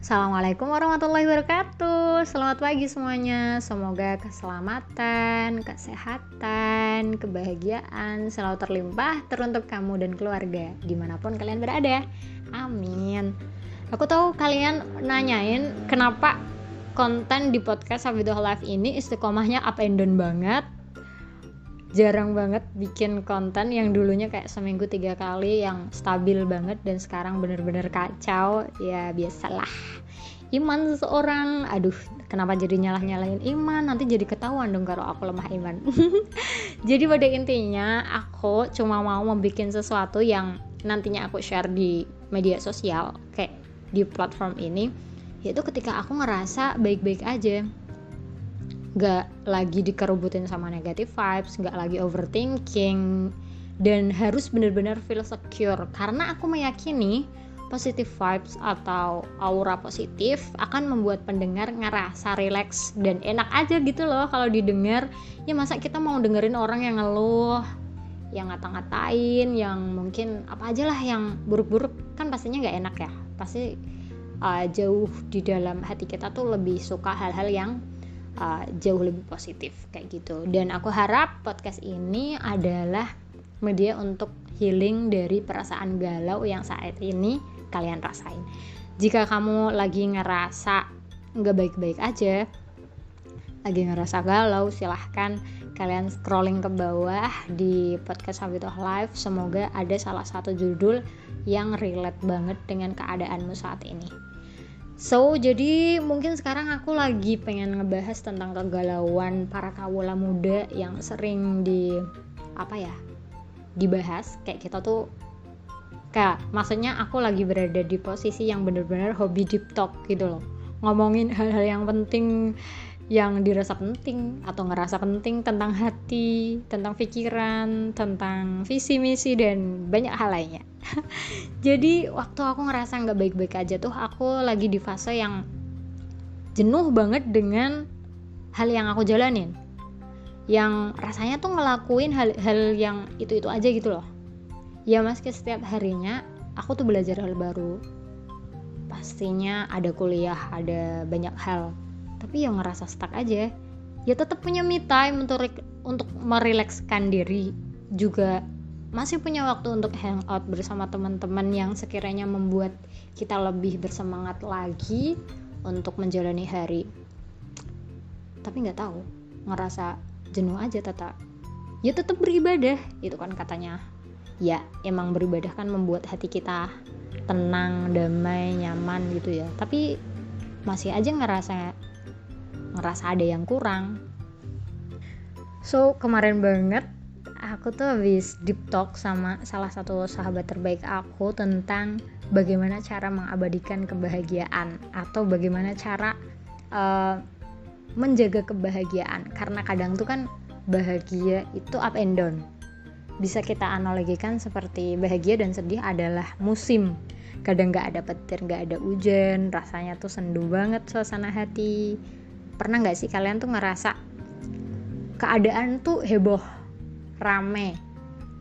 Assalamualaikum warahmatullahi wabarakatuh. Selamat pagi semuanya. Semoga keselamatan, kesehatan, kebahagiaan selalu terlimpah teruntuk kamu dan keluarga dimanapun kalian berada. Amin. Aku tahu kalian nanyain kenapa konten di podcast Hafidhah Live ini istiqomahnya up and down banget. Jarang banget bikin konten yang dulunya kayak seminggu 3 kali yang stabil banget dan sekarang bener-bener kacau. Ya biasalah, iman seseorang, aduh kenapa jadi nyalahin iman, nanti jadi ketahuan dong kalau aku lemah iman. Jadi pada intinya aku cuma mau membuat sesuatu yang nantinya aku share di media sosial kayak di platform ini, yaitu ketika aku ngerasa baik-baik aja, gak lagi dikerubutin sama negative vibes, gak lagi overthinking, dan harus benar-benar feel secure. Karena aku meyakini positive vibes atau aura positif akan membuat pendengar ngerasa relax dan enak aja gitu loh kalau didengar. Ya masa kita mau dengerin orang yang ngeluh, yang ngata-ngatain, yang mungkin apa aja lah yang buruk-buruk, kan pastinya gak enak ya. Pasti jauh di dalam hati kita tuh lebih suka hal-hal yang jauh lebih positif kayak gitu. Dan aku harap podcast ini adalah media untuk healing dari perasaan galau yang saat ini kalian rasain. Jika kamu lagi ngerasa nggak baik-baik aja, lagi ngerasa galau, silahkan kalian scrolling ke bawah di podcast Hafidhah Live. Semoga ada salah satu judul yang relate banget dengan keadaanmu saat ini. So, jadi mungkin sekarang aku lagi pengen ngebahas tentang kegalauan para kawula muda yang sering dibahas. Kayak kita tuh maksudnya aku lagi berada di posisi yang benar-benar hobi deep talk gitu loh. Ngomongin hal-hal yang penting, yang dirasa penting atau ngerasa penting tentang hati, tentang pikiran, tentang visi misi dan banyak hal lainnya. Jadi waktu aku ngerasa nggak baik-baik aja tuh, aku lagi di fase yang jenuh banget dengan hal yang aku jalanin, yang rasanya tuh ngelakuin hal-hal yang itu aja gitu loh. Ya meski setiap harinya aku tuh belajar hal baru, pastinya ada kuliah, ada banyak hal, tapi yang ngerasa stuck aja. Ya tetap punya me time untuk merilekskan diri, juga masih punya waktu untuk hangout bersama teman-teman yang sekiranya membuat kita lebih bersemangat lagi untuk menjalani hari. Tapi nggak tahu, ngerasa jenuh aja tetap. Ya tetap beribadah, itu kan katanya. Ya emang beribadah kan membuat hati kita tenang, damai, nyaman gitu ya. Tapi masih aja ngerasa ada yang kurang. So kemarin banget aku tuh habis deep talk sama salah satu sahabat terbaik aku tentang bagaimana cara mengabadikan kebahagiaan atau bagaimana cara menjaga kebahagiaan. Karena kadang tuh kan bahagia itu up and down. Bisa kita analogikan seperti bahagia dan sedih adalah musim. Kadang gak ada petir, gak ada hujan, rasanya tuh sendu banget suasana hati. Pernah gak sih kalian tuh ngerasa keadaan tuh heboh, rame,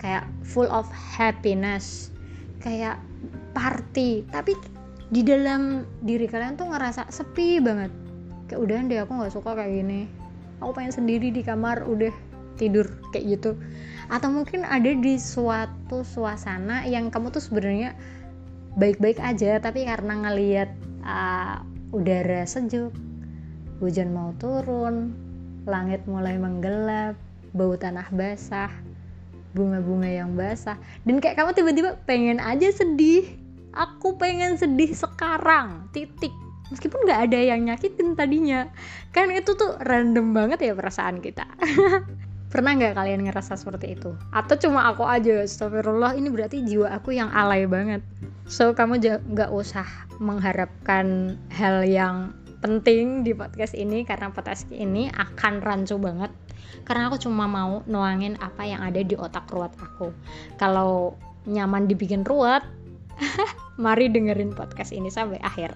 kayak full of happiness, kayak party, tapi di dalam diri kalian tuh ngerasa sepi banget, kayak udahan deh aku gak suka kayak gini, aku pengen sendiri di kamar udah tidur kayak gitu. Atau mungkin ada di suatu suasana yang kamu tuh sebenarnya baik-baik aja, tapi karena ngelihat udara sejuk, hujan mau turun, langit mulai menggelap, bau tanah basah, bunga-bunga yang basah, dan kayak kamu tiba-tiba pengen aja sedih. Aku pengen sedih sekarang, titik. Meskipun gak ada yang nyakitin tadinya. Kan itu tuh random banget ya perasaan kita. Pernah gak kalian ngerasa seperti itu? Atau cuma aku aja? Astagfirullah, ini berarti jiwa aku yang alay banget. So kamu gak usah mengharapkan hal yang penting di podcast ini, karena podcast ini akan rancu banget. Karena aku cuma mau nuangin apa yang ada di otak ruwet aku. Kalau nyaman dibikin ruwet, mari dengerin podcast ini sampai akhir.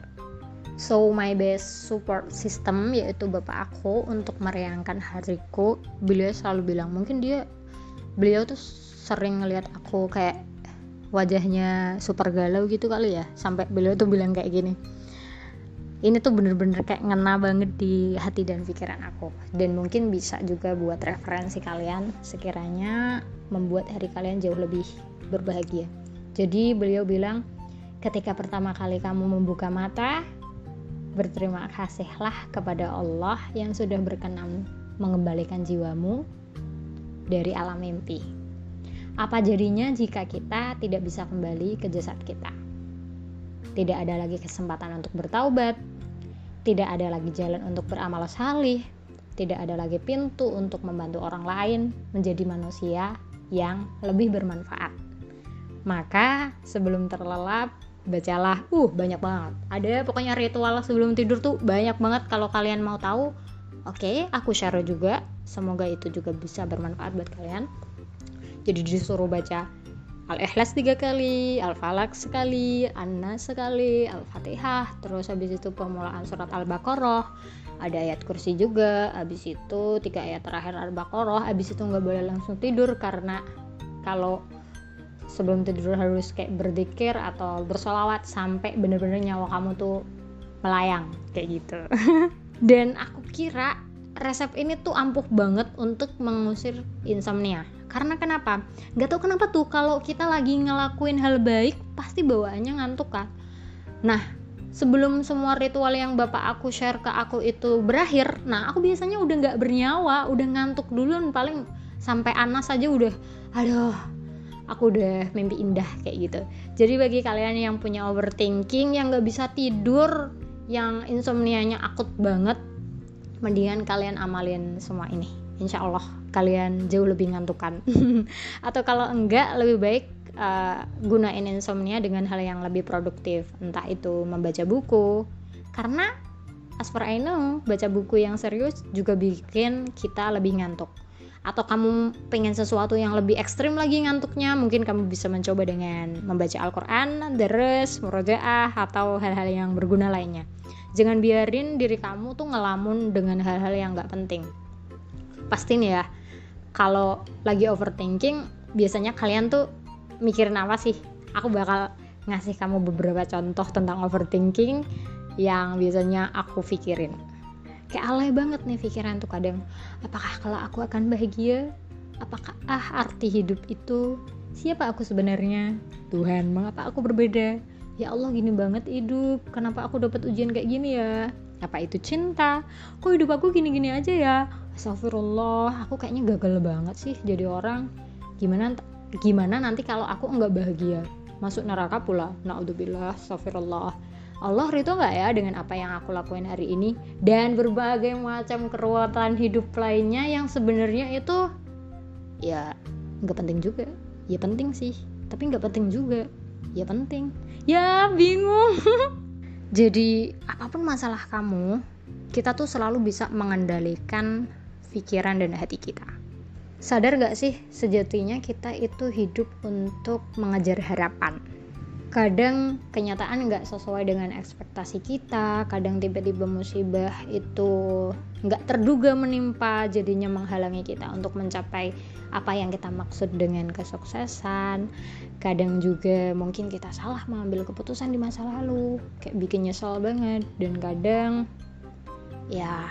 So my best support system yaitu bapak aku untuk meriangkan hariku. Beliau selalu bilang, beliau tuh sering ngelihat aku kayak wajahnya super galau gitu kali ya, sampai beliau tuh bilang kayak gini, Ini tuh bener-bener kayak ngena banget di hati dan pikiran aku, dan mungkin bisa juga buat referensi kalian sekiranya membuat hari kalian jauh lebih berbahagia. Jadi beliau bilang, ketika pertama kali kamu membuka mata, berterima kasihlah kepada Allah yang sudah berkenan mengembalikan jiwamu dari alam mimpi. Apa jadinya jika kita tidak bisa kembali ke jasad kita? Tidak ada lagi kesempatan untuk bertaubat, tidak ada lagi jalan untuk beramal salih, tidak ada lagi pintu untuk membantu orang lain menjadi manusia yang lebih bermanfaat. Maka sebelum terlelap, bacalah, banyak banget. Ada pokoknya ritual sebelum tidur tuh banyak banget. Kalau kalian mau tahu, oke, aku share juga. Semoga itu juga bisa bermanfaat buat kalian. Jadi disuruh baca Al-Ikhlas 3 kali, Al-Falaq sekali, An-Nas sekali, Al-Fatihah, terus habis itu permulaan surat Al-Baqarah, ada ayat kursi juga, habis itu 3 ayat terakhir Al-Baqarah, habis itu nggak boleh langsung tidur karena kalau sebelum tidur harus kayak berzikir atau bersolawat sampai bener-bener nyawa kamu tuh melayang kayak gitu. Dan aku kira resep ini tuh ampuh banget untuk mengusir insomnia. Karena kenapa? Gak tau kenapa tuh kalau kita lagi ngelakuin hal baik pasti bawaannya ngantuk kan. Nah, sebelum semua ritual yang bapak aku share ke aku itu berakhir, nah aku biasanya udah gak bernyawa, udah ngantuk duluan, paling sampai anas aja udah, aduh, aku udah mimpi indah kayak gitu. Jadi bagi kalian yang punya overthinking, yang gak bisa tidur, yang insomnianya akut banget, mendingan kalian amalin semua ini. Insya Allah kalian jauh lebih ngantukan. Atau kalau enggak, lebih baik gunain insomnia dengan hal yang lebih produktif. Entah itu membaca buku, karena as far I know, baca buku yang serius juga bikin kita lebih ngantuk. Atau kamu pengen sesuatu yang lebih ekstrim lagi ngantuknya, mungkin kamu bisa mencoba dengan membaca Al-Quran, deres, murojaah, atau hal-hal yang berguna lainnya. Jangan biarin diri kamu tuh ngelamun dengan hal-hal yang gak penting. Pasti nih ya, kalau lagi overthinking, biasanya kalian tuh mikirin apa sih? Aku bakal ngasih kamu beberapa contoh tentang overthinking yang biasanya aku pikirin. Kayak alay banget nih pikiran tuh kadang. Apakah kalau aku akan bahagia? Apakah arti hidup itu? Siapa aku sebenarnya? Tuhan, mengapa aku berbeda? Ya Allah, gini banget hidup. Kenapa aku dapat ujian kayak gini ya? Apa itu cinta? Kok hidup aku gini-gini aja ya? Astagfirullah, aku kayaknya gagal banget sih jadi orang. Gimana nanti kalau aku enggak bahagia? Masuk neraka pula. Naudzubillah, astagfirullah. Allah ridho nggak ya dengan apa yang aku lakuin hari ini? Dan berbagai macam keruwetan hidup lainnya yang sebenarnya itu ya nggak penting juga. Ya penting sih, tapi nggak penting juga. Ya penting. Ya bingung. Jadi apapun masalah kamu, kita tuh selalu bisa mengendalikan pikiran dan hati kita. Sadar gak sih sejatinya kita itu hidup untuk mengejar harapan. Kadang kenyataan gak sesuai dengan ekspektasi kita, kadang tiba-tiba musibah itu gak terduga menimpa, jadinya menghalangi kita untuk mencapai apa yang kita maksud dengan kesuksesan. Kadang juga mungkin kita salah mengambil keputusan di masa lalu, kayak bikin nyesel banget. Dan kadang ya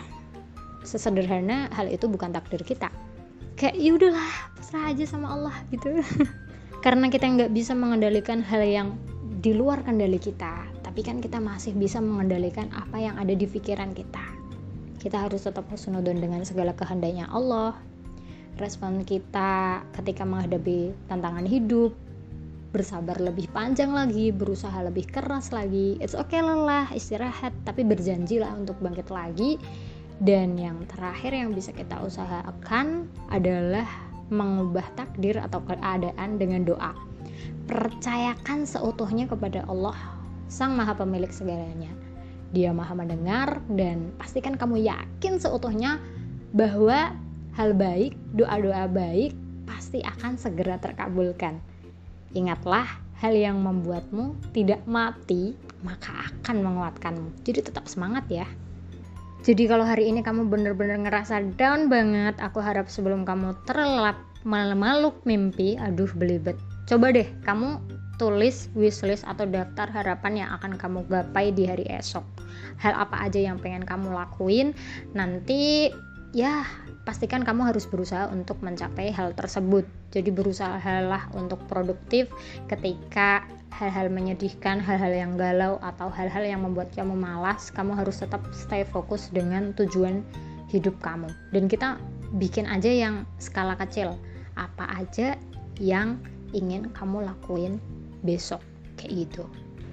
sesederhana hal itu bukan takdir kita, kayak yaudahlah pasrah aja sama Allah gitu. Karena kita nggak bisa mengendalikan hal yang di luar kendali kita, tapi kan kita masih bisa mengendalikan apa yang ada di pikiran kita. Kita harus tetap husnudon dengan segala kehendaknya Allah. Respon kita ketika menghadapi tantangan hidup, bersabar lebih panjang lagi, berusaha lebih keras lagi. It's okay lelah, istirahat, tapi berjanjilah untuk bangkit lagi. Dan yang terakhir yang bisa kita usahakan adalah mengubah takdir atau keadaan dengan doa. Percayakan seutuhnya kepada Allah, Sang Maha Pemilik segalanya. Dia Maha mendengar, dan pastikan kamu yakin seutuhnya bahwa hal baik, doa-doa baik pasti akan segera terkabulkan. Ingatlah, hal yang membuatmu tidak mati maka akan menguatkanmu. Jadi tetap semangat ya. Jadi kalau hari ini kamu bener-bener ngerasa down banget, aku harap sebelum kamu terlelap maluk mimpi, aduh belibet, coba deh kamu tulis wishlist atau daftar harapan yang akan kamu gapai di hari esok. Hal apa aja yang pengen kamu lakuin, nanti ya pastikan kamu harus berusaha untuk mencapai hal tersebut. Jadi berusahalah untuk produktif ketika hal-hal menyedihkan, hal-hal yang galau, atau hal-hal yang membuat kamu malas. Kamu harus tetap stay fokus dengan tujuan hidup kamu. Dan kita bikin aja yang skala kecil. Apa aja yang ingin kamu lakuin besok, kayak gitu.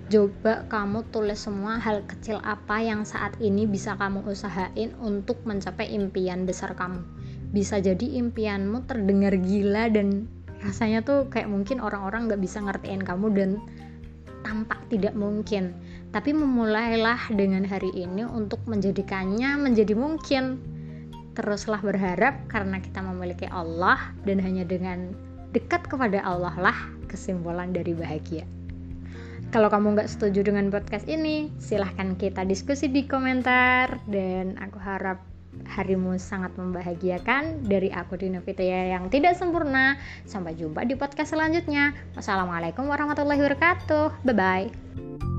Coba kamu tulis semua hal kecil apa yang saat ini bisa kamu usahain untuk mencapai impian besar kamu. Bisa jadi impianmu terdengar gila dan rasanya tuh kayak mungkin orang-orang gak bisa ngertiin kamu dan tampak tidak mungkin. Tapi memulailah dengan hari ini untuk menjadikannya menjadi mungkin. Teruslah berharap karena kita memiliki Allah, dan hanya dengan dekat kepada Allah lah kesimpulan dari bahagia. Kalau kamu nggak setuju dengan podcast ini, silahkan kita diskusi di komentar, dan aku harap harimu sangat membahagiakan. Dari aku Dina Fitria yang tidak sempurna, sampai jumpa di podcast selanjutnya. Wassalamualaikum warahmatullahi wabarakatuh. Bye-bye.